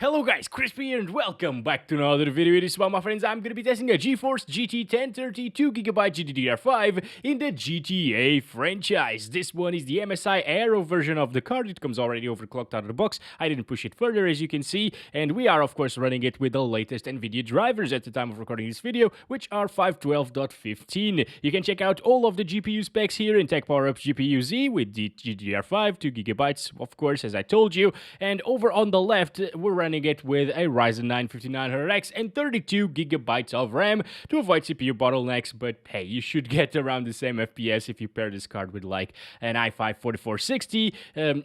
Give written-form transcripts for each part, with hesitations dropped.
Hello guys, Crispy here and welcome back to another video. This one, my friends, I'm going to be testing a GeForce GT 1030 2GB GDDR5 in the GTA franchise. This one is the MSI Aero version of the card. It comes already overclocked out of the box. I didn't push it further, as you can see, and we are of course running it with the latest Nvidia drivers at the time of recording this video, which are 512.15. You can check out all of the GPU specs here in Tech Power Up's GPU Z with the GDDR5, 2GB of course, as I told you, and over on the left, we're running it with a Ryzen 9 5900X and 32GB of RAM to avoid CPU bottlenecks, but hey, you should get around the same FPS if you pair this card with like an i5 4460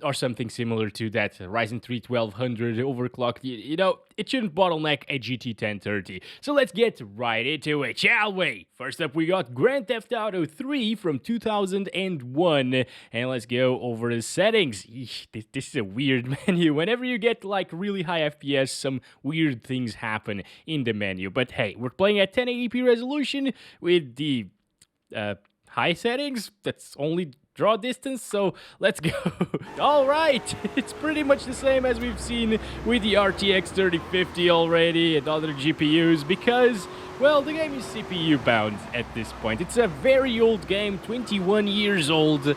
or something similar to that. Ryzen 3 1200 overclocked, you know, it shouldn't bottleneck a GT 1030. So let's get right into it, shall we? First up, we got Grand Theft Auto 3 from 2001, and let's go over the settings. Eesh, this is a weird menu. Whenever you get like really high FPS, some weird things happen in the menu. But hey, we're playing at 1080p resolution with the high settings. That's only draw distance, so let's go. All right, it's pretty much the same as we've seen with the RTX 3050 already and other GPUs because, well, the game is CPU bound at this point. It's a very old game, 21 years old,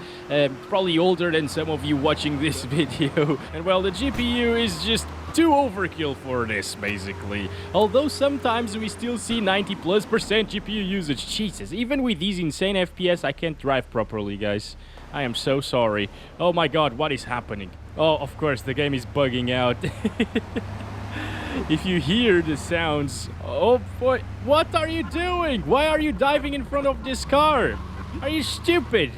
probably older than some of you watching this video. And well, the GPU is just too overkill for this, basically. Although sometimes we still see 90+% GPU usage. Jesus, even with these insane FPS, I can't drive properly, guys. I am so sorry. Oh my god, what is happening? Oh, of course, the game is bugging out. If you hear the sounds... Oh boy, what are you doing? Why are you diving in front of this car? Are you stupid?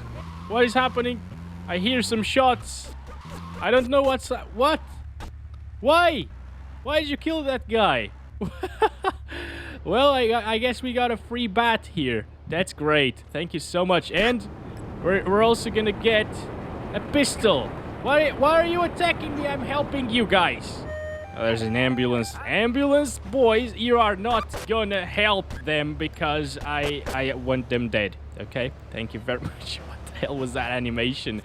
What is happening? I hear some shots. I don't know what's... What? Why? Why did you kill that guy? Well, I guess we got a free bat here. That's great. Thank you so much. And we're also gonna get a pistol. Why are you attacking me? I'm helping you guys. Oh, there's an ambulance. Ambulance, boys, you are not gonna help them because I want them dead. Okay? Thank you very much. What the hell was that animation?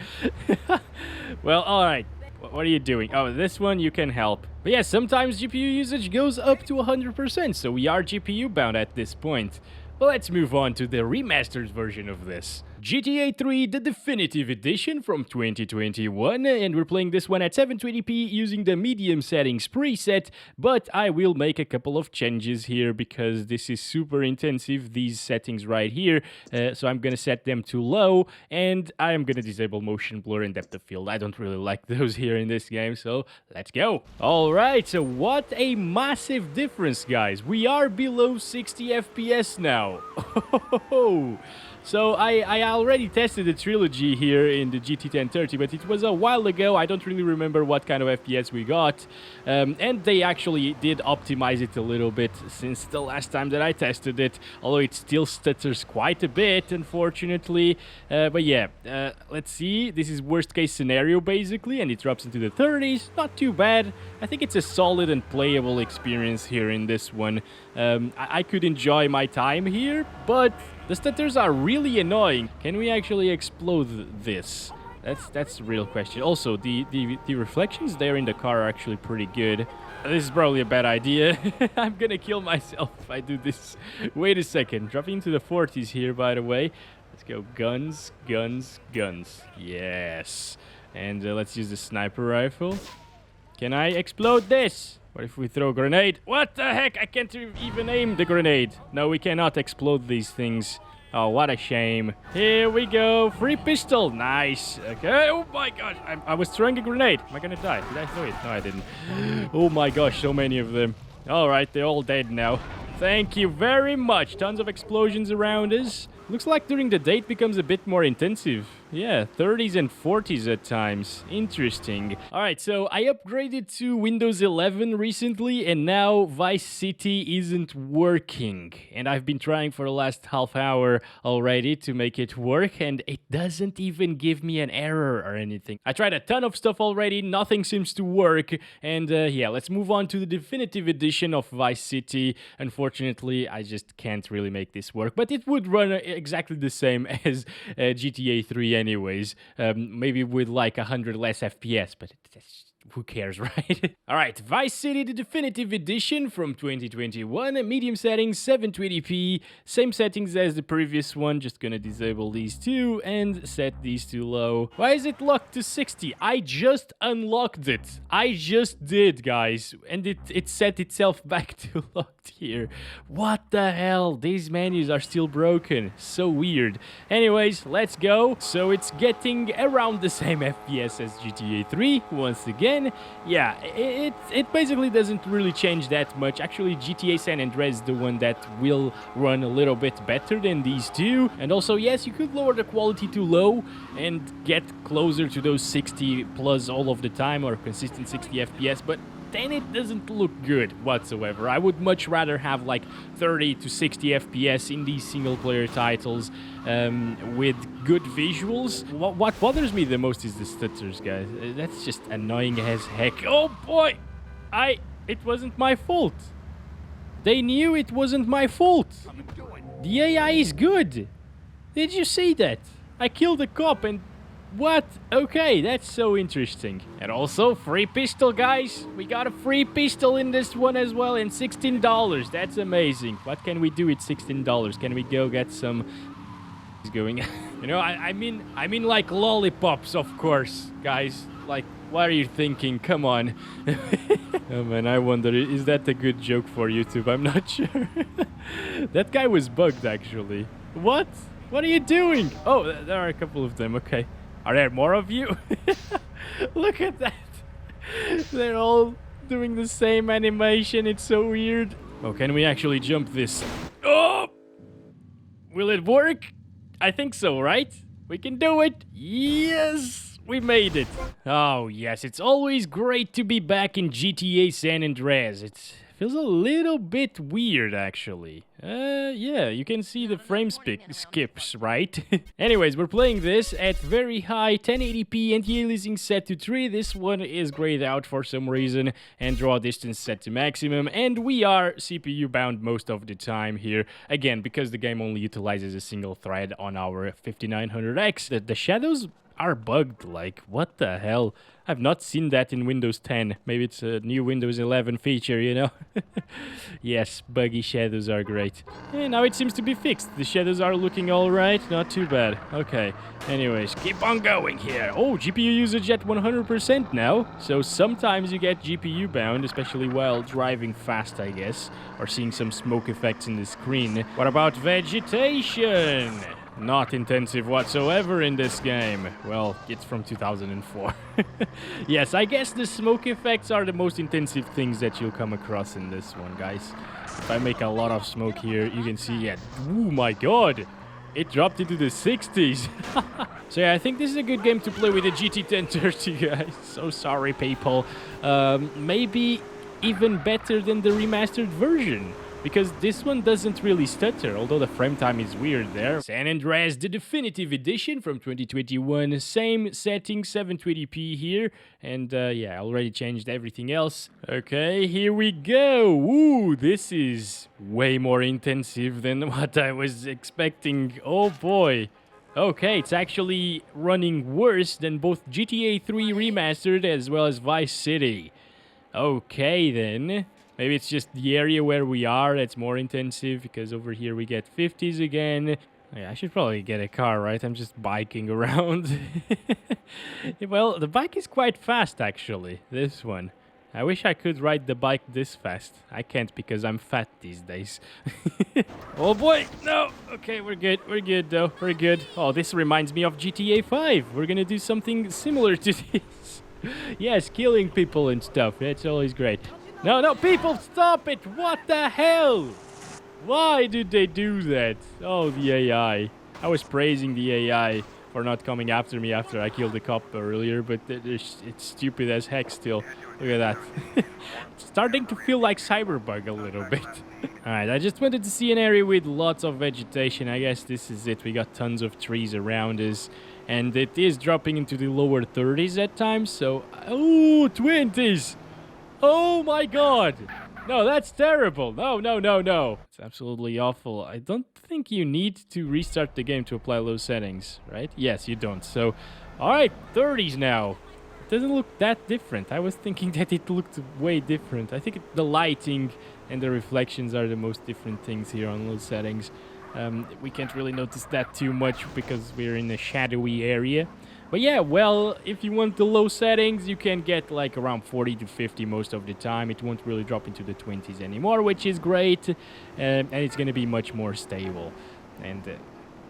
Well, alright. What are you doing? Oh, this one you can help. But yeah, sometimes GPU usage goes up to 100%, so we are GPU bound at this point. But let's move on to the Remasters version of this. GTA 3, the definitive edition from 2021, and we're playing this one at 720p using the medium settings preset, but I will make a couple of changes here because this is super intensive, these settings right here, so I'm gonna set them to low, and I'm gonna disable motion blur and depth of field. I don't really like those here in this game, so let's go. Alright, so what a massive difference, guys. We are below 60 FPS now. So I already tested the trilogy here in the GT 1030, but it was a while ago. I don't really remember what kind of FPS we got. And they actually did optimize it a little bit since the last time that I tested it, although it still stutters quite a bit, unfortunately. But yeah, let's see. This is worst case scenario, basically, and it drops into the 30s. Not too bad. I think it's a solid and playable experience here in this one. I could enjoy my time here, but the stutters are really annoying. Can we actually explode this? That's the real question. Also, the reflections there in the car are actually pretty good. This is probably a bad idea. I'm gonna kill myself if I do this. Wait a second. Dropping into the 40s here, by the way. Let's go guns, guns, guns. Yes. And let's use the sniper rifle. Can I explode this? What if we throw a grenade? What the heck? I can't even aim the grenade. No, we cannot explode these things. Oh, what a shame. Here we go. Free pistol. Nice. Okay. Oh my gosh. I was throwing a grenade. Am I gonna die? Did I throw it? No, I didn't. Oh my gosh, so many of them. All right, they're all dead now. Thank you very much. Tons of explosions around us. Looks like during the day it becomes a bit more intensive. Yeah, 30s and 40s at times. Interesting. Alright, so I upgraded to Windows 11 recently, and now Vice City isn't working. And I've been trying for the last half hour already to make it work, and it doesn't even give me an error or anything. I tried a ton of stuff already, nothing seems to work. And yeah, let's move on to the definitive edition of Vice City. Unfortunately, I just can't really make this work, but it would run exactly the same as GTA 3 anyways, maybe with like 100 less FPS, but who cares, right? All right, Vice City, the definitive edition from 2021, medium settings, 720p, same settings as the previous one, just gonna disable these two and set these to low. Why is it locked to 60? I just unlocked it. I just did, guys, and it set itself back to locked here. What the hell? These menus are still broken. So weird. Anyways, let's go. So it's getting around the same FPS as GTA 3 once again. Yeah, it basically doesn't really change that much. Actually, GTA San Andreas is the one that will run a little bit better than these two. And also, yes, you could lower the quality to low and get closer to those 60 plus all of the time, or consistent 60 FPS, but then it doesn't look good whatsoever. I would much rather have like 30 to 60 FPS in these single player titles with good visuals. What bothers me the most is the stutters, guys. That's just annoying as heck. Oh boy! It wasn't my fault. They knew it wasn't my fault. The AI is good. Did you see that? I killed a cop and... What? Okay, that's so interesting. And also, free pistol, guys. We got a free pistol in this one as well, and $16. That's amazing. What can we do with $16? Can we go get some... going? You know, I mean like lollipops, of course, guys. Like, what are you thinking? Come on. Oh man, I wonder, is that a good joke for YouTube? I'm not sure. That guy was bugged, actually. What? What are you doing? Oh, there are a couple of them. Okay. Are there more of you? Look at that. They're all doing the same animation. It's so weird. Oh, can we actually jump this? Oh! Will it work? I think so, right? We can do it. Yes! We made it. Oh, yes. It's always great to be back in GTA San Andreas. It feels a little bit weird, actually. Yeah, you can see the frame skips, right? Anyways, we're playing this at very high 1080p, anti-aliasing set to 3. This one is grayed out for some reason, and draw distance set to maximum. And we are CPU bound most of the time here. Again, because the game only utilizes a single thread on our 5900X. The shadows are bugged, like, what the hell? I've not seen that in Windows 10. Maybe it's a new Windows 11 feature, you know? Yes, buggy shadows are great. And now it seems to be fixed. The shadows are looking alright, not too bad. Okay, anyways, keep on going here. Oh, GPU usage at 100% now. So sometimes you get GPU bound, especially while driving fast, I guess. Or seeing some smoke effects in the screen. What about vegetation? Not intensive whatsoever in this game. Well, it's from 2004. Yes, I guess the smoke effects are the most intensive things that you'll come across in this one, guys. If I make a lot of smoke here, you can see, yeah, oh my god, it dropped into the 60s. So yeah, I think this is a good game to play with a GT 1030, guys. So sorry, people. Maybe even better than the remastered version, because this one doesn't really stutter, although the frame time is weird there. San Andreas, the definitive edition from 2021. Same setting, 720p here. And yeah, I already changed everything else. Okay, here we go. Ooh, this is way more intensive than what I was expecting. Oh boy. Okay, it's actually running worse than both GTA 3 Remastered as well as Vice City. Okay then. Maybe it's just the area where we are that's more intensive, because over here we get 50s again. Yeah, I should probably get a car, right? I'm just biking around. Well, the bike is quite fast, actually, this one. I wish I could ride the bike this fast. I can't because I'm fat these days. Oh boy, no! Okay, we're good though, we're good. Oh, this reminds me of GTA 5. We're gonna do something similar to this. Yes, killing people and stuff, that's always great. No, no, people, stop it! What the hell? Why did they do that? Oh, the AI. I was praising the AI for not coming after me after I killed the cop earlier, but it's stupid as heck still. Look at that. It's starting to feel like Cyberbug a little bit. Alright, I just wanted to see an area with lots of vegetation. I guess this is it. We got tons of trees around us. And it is dropping into the lower 30s at times, so... Oh, 20s! Oh my god! No, that's terrible. No, no, no, no. It's absolutely awful. I don't think you need to restart the game to apply low settings, right? Yes, you don't. So, alright, 30s now. doesn't look that different. I was thinking that it looked way different. I think the lighting and the reflections are the most different things here on low settings. We can't really notice that too much because we're in a shadowy area. But yeah, well, if you want the low settings, you can get like around 40 to 50 most of the time. It won't really drop into the 20s anymore, which is great. And it's going to be much more stable. And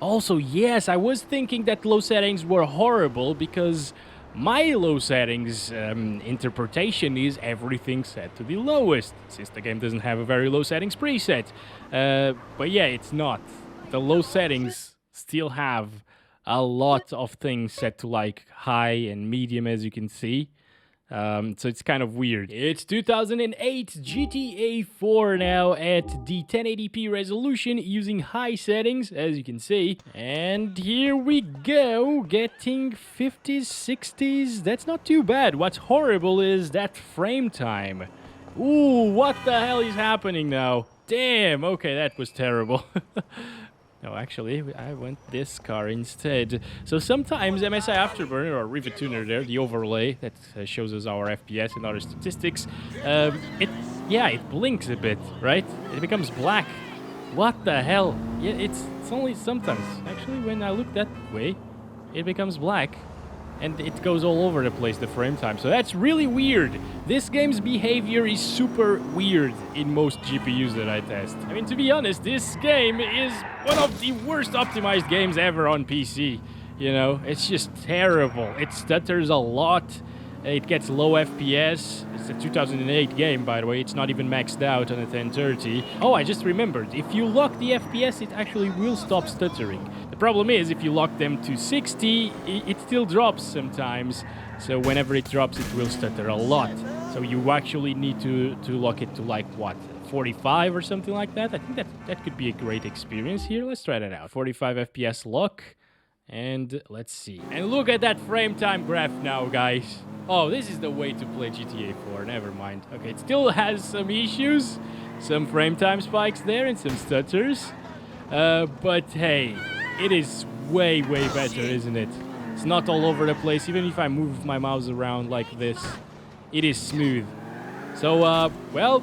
also, yes, I was thinking that low settings were horrible because my low settings interpretation is everything set to the lowest, since the game doesn't have a very low settings preset. But yeah, it's not. The low settings still have a lot of things set to like high and medium, as you can see. So it's kind of weird. It's 2008 GTA 4 now at the 1080p resolution using high settings, as you can see. And here we go, getting 50s, 60s. That's not too bad. What's horrible is that frame time. Ooh, what the hell is happening now? Damn, okay, that was terrible. No, actually, I want this car instead. So sometimes MSI Afterburner or Rivet Tuner there, the overlay that shows us our FPS and other statistics, it blinks a bit, right? It becomes black. What the hell? Yeah, it's only sometimes. Actually, when I look that way, it becomes black. And it goes all over the place, the frame time. So that's really weird. This game's behavior is super weird in most GPUs that I test. I mean, to be honest, this game is one of the worst optimized games ever on PC. You know, it's just terrible. It stutters a lot. It gets low FPS. It's a 2008 game, by the way. It's not even maxed out on a 1030. Oh, I just remembered. If you lock the FPS, it actually will stop stuttering. The problem is, if you lock them to 60, it still drops sometimes. So whenever it drops, it will stutter a lot. So you actually need to lock it to like, what, 45 or something like that? I think that could be a great experience here. Let's try that out. 45 FPS lock. And let's see. And look at that frame time graph now, guys. Oh, this is the way to play GTA 4. Never mind. Okay, it still has some issues. Some frame time spikes there and some stutters. But hey, it is way, way better, isn't it? It's not all over the place. Even if I move my mouse around like this, it is smooth. So, well,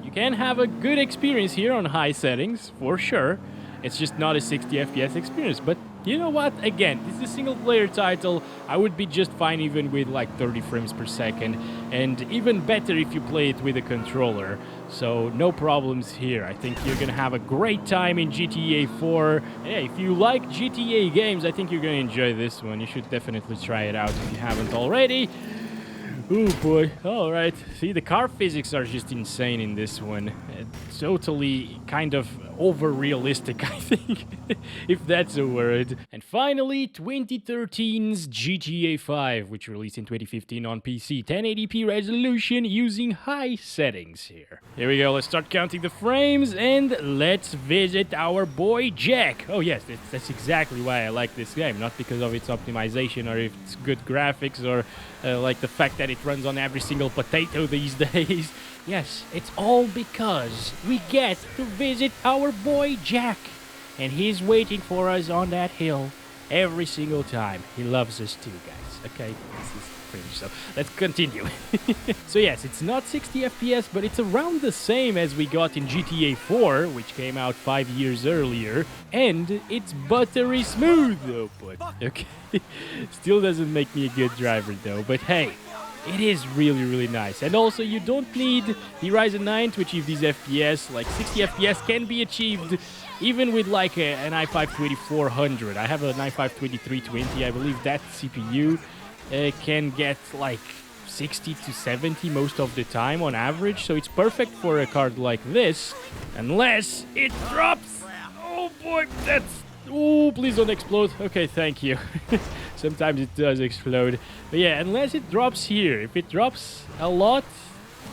you can have a good experience here on high settings, for sure. It's just not a 60 FPS experience, but you know what? Again, this is a single-player title. I would be just fine even with like 30 frames per second, and even better if you play it with a controller. So no problems here. I think you're gonna have a great time in GTA 4. Yeah, if you like GTA games, I think you're gonna enjoy this one. You should definitely try it out if you haven't already. Oh boy, alright. See, the car physics are just insane in this one. Totally kind of over-realistic, I think, if that's a word. And finally, 2013's GTA 5, which released in 2015 on PC. 1080p resolution using high settings here. Here we go, let's start counting the frames, and let's visit our boy Jack. Oh yes, that's exactly why I like this game. Not because of its optimization or its good graphics or like the fact that it runs on every single potato these days. Yes, it's all because we get to visit our boy Jack. And he's waiting for us on that hill every single time. He loves us too, guys. Okay, this is cringe, so let's continue. So yes, it's not 60 FPS, but it's around the same as we got in GTA 4, which came out 5 years earlier. And it's buttery smooth, though, but okay. Still doesn't make me a good driver, though, but hey. It is really, really nice. And also, you don't need the Ryzen 9 to achieve these FPS. Like, 60 FPS can be achieved even with, like, an i5-2400. I have an i5-2320. I believe that CPU can get, like, 60 to 70 most of the time on average. So it's perfect for a card like this. Unless it drops. Oh, boy, that's... Oh, please don't explode. Okay, thank you. Sometimes it does explode. But yeah, unless it drops here. If it drops a lot,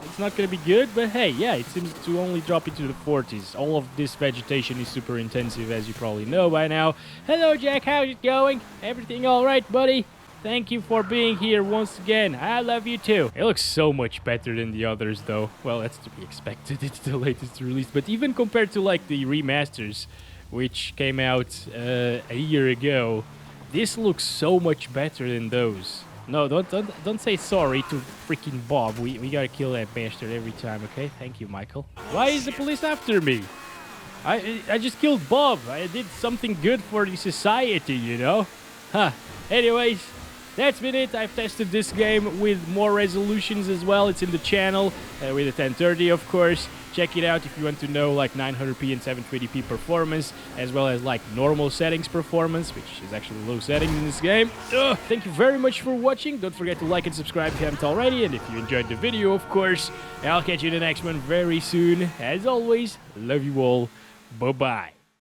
it's not going to be good. But hey, yeah, it seems to only drop into the 40s. All of this vegetation is super intensive, as you probably know by now. Hello, Jack. How's it going? Everything all right, buddy? Thank you for being here once again. I love you too. It looks so much better than the others, though. Well, that's to be expected. It's the latest release. But even compared to, like, the remasters, which came out a year ago, this looks so much better than those. No, don't say sorry to freaking Bob. We gotta kill that bastard every time, okay? Thank you, Michael. Why is the police after me? I just killed Bob. I did something good for the society, you know? Huh. Anyways, that's been it. I've tested this game with more resolutions as well. It's in the channel with a 1030, of course. Check it out if you want to know like 900p and 720p performance, as well as like normal settings performance, which is actually low setting in this game. Thank you very much for watching. Don't forget to like and subscribe if you haven't already. And if you enjoyed the video, of course, I'll catch you in the next one very soon. As always, love you all. Bye-bye.